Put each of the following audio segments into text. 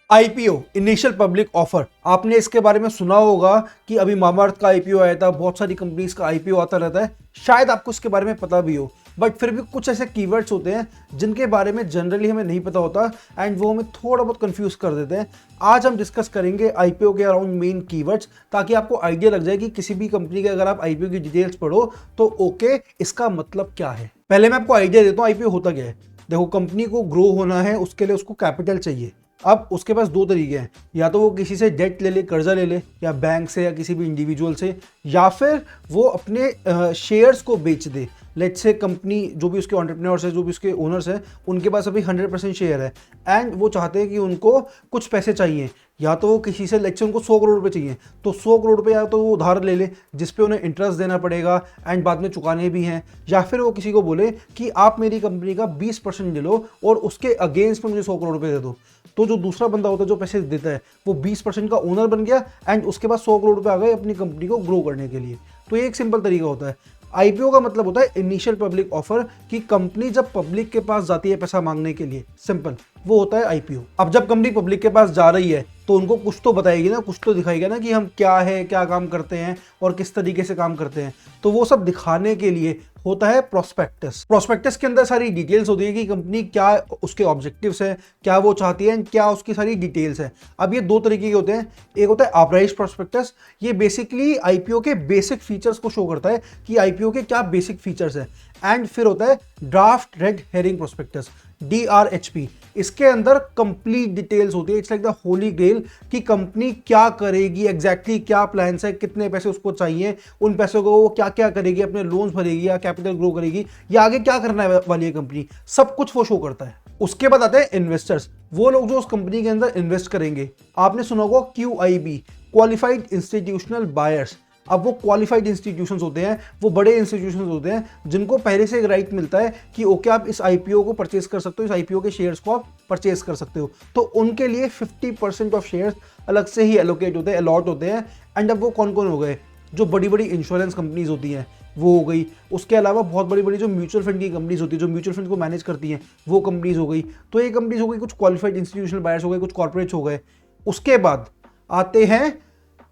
IPO initial public offer, आपने इसके बारे में सुना होगा कि अभी मामाअर्थ का आईपीओ आया था, बहुत सारी कंपनीज का आईपीओ आता रहता है, शायद आपको इसके बारे में पता भी हो, बट फिर भी कुछ ऐसे कीवर्ड्स होते हैं जिनके बारे में जनरली हमें नहीं पता होता एंड वो हमें थोड़ा बहुत कंफ्यूज कर देते हैं। आज हम डिस्कस करेंगे आईपीओ के अराउंड मेन कीवर्ड्स, ताकि आपको आइडिया लग जाए कि किसी भी कंपनी के अगर आप आईपीओ की डिटेल्स पढ़ो तो ओके इसका मतलब क्या है। पहले मैं आपको आइडिया देता हूँ आईपीओ होता क्या है। देखो, कंपनी को ग्रो होना है, उसके लिए उसको कैपिटल चाहिए। अब उसके पास दो तरीके हैं, या तो वो किसी से डेट ले ले, कर्जा ले ले, या बैंक से या किसी भी इंडिविजुअल से, या फिर वो अपने शेयर्स को बेच दे। लेट्स से कंपनी जो भी उसके एंटरप्रेन्योर्स है, जो भी उसके ओनर्स हैं, उनके पास अभी 100% शेयर है एंड वो चाहते हैं कि उनको कुछ पैसे चाहिए, या तो वो किसी से लेट्स से उनको 100 करोड़ रुपए चाहिए, तो 100 करोड़ रुपए या तो वो उधार ले ले जिसपे उन्हें इंटरेस्ट देना पड़ेगा एंड बाद में चुकाने भी हैं, या फिर वो किसी को बोले कि आप मेरी कंपनी का 20% ले लो और उसके अगेंस्ट में मुझे 100 करोड़ रुपए दे दो। तो जो दूसरा बंदा होता है जो पैसे देता है वो 20% का ओनर बन गया एंड उसके पास 100 करोड़ रुपए आ गए अपनी कंपनी को ग्रो करने के लिए। तो ये एक सिंपल तरीका होता है। आईपीओ का मतलब होता है इनिशियल पब्लिक ऑफर, कि कंपनी जब पब्लिक के पास जाती है पैसा मांगने के लिए, सिंपल वो होता है आईपीओ। अब जब कंपनी पब्लिक के पास जा रही है तो उनको कुछ तो बताएगी ना, कुछ तो दिखाएगा ना कि हम क्या है, क्या काम करते हैं और किस तरीके से काम करते हैं। तो वो सब दिखाने के लिए होता है प्रोस्पेक्टस। प्रोस्पेक्टस के अंदर सारी डिटेल्स होती है कि कंपनी क्या उसके ऑब्जेक्टिव्स है, क्या वो चाहती है, क्या उसकी सारी डिटेल्स है। अब ये दो तरीके के होते हैं। एक होता है ऑथराइज्ड प्रोस्पेक्टस, ये बेसिकली आईपीओ के बेसिक फीचर्स को शो करता है कि आईपीओ के क्या बेसिक फीचर्स है। एंड फिर होता है draft red herring prospectus, DRHP। इसके अंदर कंप्लीट डिटेल्स होती है। It's like the holy grail कि कंपनी क्या करेगी, एग्जैक्टली क्या प्लान्स है, कितने पैसे उसको चाहिए, उन पैसों को वो क्या क्या करेगी, अपने लोन्स भरेगी या कैपिटल ग्रो करेगी, या आगे क्या करना है वाली है कंपनी, सब कुछ वो शो करता है। उसके बाद आते हैं इन्वेस्टर्स, वो लोग जो उस कंपनी के अंदर इन्वेस्ट करेंगे। आपने सुना होगा QIB, क्वालिफाइड इंस्टीट्यूशनल बायर्स। अब वो क्वालिफाइड इंस्टीट्यूशंस होते हैं, वो बड़े इंस्टीट्यूशंस होते हैं जिनको पहले से एक राइट मिलता है कि ओके आप इस आईपीओ को परचेज कर सकते हो, इस आईपीओ के शेयर्स को आप परचेज कर सकते हो। तो उनके लिए 50% ऑफ शेयर्स अलग से ही एलोकेट होते हैं, अलॉट होते हैं। एंड अब वो कौन कौन हो गए, जो बड़ी बड़ी इंश्योरेंस कंपनीज होती हैं वो हो गई, उसके अलावा बहुत बड़ी बड़ी जो म्यूचुअल फंड की कंपनीज होती है, जो म्यूचुअल फंड को मैनेज करती हैं, वो कंपनीज हो गई। तो ये कंपनीज हो गई, कुछ क्वालिफाइड इंस्टीट्यूशनल बायर्स हो गए, कुछ कॉर्पोरेट्स हो गए। उसके बाद आते हैं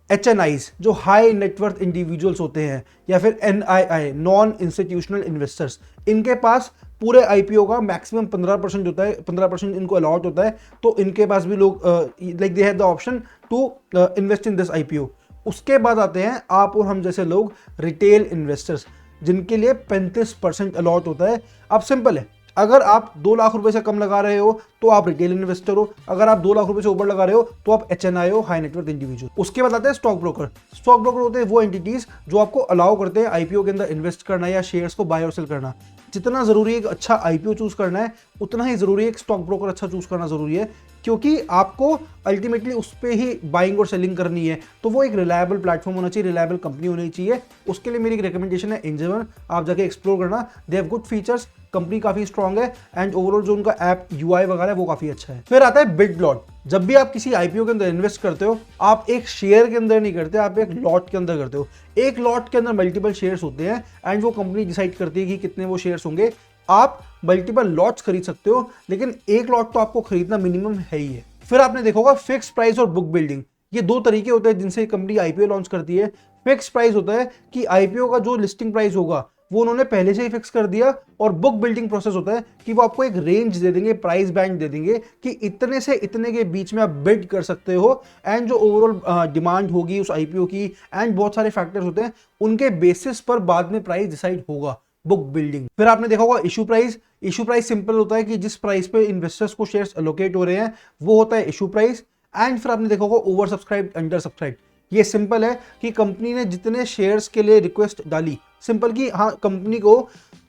HNIs, जो हाई नेटवर्थ इंडिविजुअल्स होते हैं, या फिर NII, नॉन इंस्टीट्यूशनल इन्वेस्टर्स। इनके पास पूरे आईपीओ का मैक्सिमम 15% होता है, 15% इनको अलॉट होता है। तो इनके पास भी लोग like they have the option to invest in this IPO. उसके बाद आते हैं आप और हम जैसे लोग, रिटेल इन्वेस्टर्स, जिनके लिए 35% अलॉट होता है। अब सिंपल है, अगर आप 2 लाख रुपए से कम लगा रहे हो तो आप रिटेल इन्वेस्टर हो, अगर आप 2 लाख रुपए से ऊपर लगा रहे हो तो आप HNI हो, हाई नेटवर्थ इंडिविजुअल। उसके बाद आते हैं स्टॉक ब्रोकर। स्टॉक ब्रोकर होते हैं वो एंटिटीज जो आपको अलाउ करते हैं आईपीओ के अंदर इन्वेस्ट करना या शेयर्स को बाय और सेल करना। जितना जरूरी है एक अच्छा आईपीओ चूज करना है, उतना ही जरूरी है एक स्टॉक ब्रोकर अच्छा चूज करना जरूरी है, क्योंकि आपको अल्टीमेटली उस पर ही बाइंग और सेलिंग करनी है। तो वो एक रिलायबल प्लेटफॉर्म होना चाहिए, रिलायबल कंपनी होनी चाहिए। उसके लिए मेरी एक रिकमेंडेशन है इंजन, आप जाके एक्सप्लोर करना। They have good features, company काफी स्ट्रांग है एंड ओवरऑल जो उनका ऐप UI वगैरह है वो काफी अच्छा है। फिर आता है बिड लॉट। जब भी आप किसी आईपीओ के अंदर इन्वेस्ट करते हो, आप एक शेयर के अंदर नहीं करते, आप एक लॉट के अंदर करते हो। एक लॉट के अंदर मल्टीपल शेयर्स होते हैं एंड वो कंपनी डिसाइड करती है कि कितने वो शेयर्स होंगे। आप मल्टीपल लॉट्स खरीद सकते हो, लेकिन एक लॉट तो आपको खरीदना मिनिमम है ही है। फिर आपने देखा होगा फिक्स प्राइस और बुक बिल्डिंग। ये दो तरीके होते हैं जिनसे कंपनी आईपीओ लॉन्च करती है। फिक्स प्राइस होता है कि आईपीओ का जो लिस्टिंग प्राइस होगा वो उन्होंने पहले से ही फिक्स कर दिया, और बुक बिल्डिंग प्रोसेस होता है कि वो आपको एक रेंज दे देंगे, प्राइस बैंड दे देंगे कि इतने से इतने के बीच में आप बिड कर सकते हो। एंड जो ओवरऑल डिमांड होगी उस आईपीओ की एंड बहुत सारे फैक्टर्स होते हैं, उनके बेसिस पर बाद में प्राइस डिसाइड होगा, बुक बिल्डिंग। फिर आपने देखा होगा issue price. Issue price simple होता है कि जिस प्राइस पे इन्वेस्टर्स को शेयर्स एलोकेट हो रहे हैं वो होता है इशू प्राइस। एंड फिर आपने देखा होगा ओवर सब्सक्राइब, अंडर सब्सक्राइब। ये सिंपल है कि कंपनी ने जितने शेयर्स के लिए रिक्वेस्ट डाली, सिंपल कि हाँ कंपनी को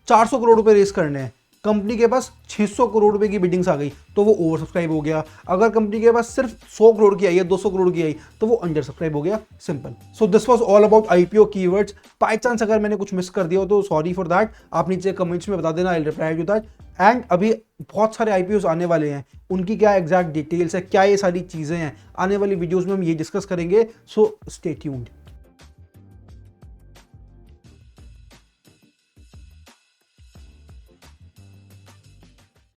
400 करोड़ रुपए रेस करने हैं, कंपनी के पास 600 करोड़ रुपए की बिडिंग्स आ गई तो वो ओवर सब्सक्राइब हो गया। अगर कंपनी के पास सिर्फ 100 करोड़ की आई है, 200 करोड़ की आई, तो वो अंडर सब्सक्राइब हो गया, simple. So this was all about IPO keywords. By chance अगर मैंने कुछ मिस कर दिया हो तो सॉरी फॉर दैट, आप नीचे कमेंट्स में बता देना, I will reply to that. And अभी बहुत सारे आईपीओस आने वाले हैं, उनकी क्या एग्जैक्ट डिटेल्स है, क्या ये सारी चीजें हैं, आने वाली वीडियोस में हम ये डिस्कस करेंगे। So stay tuned.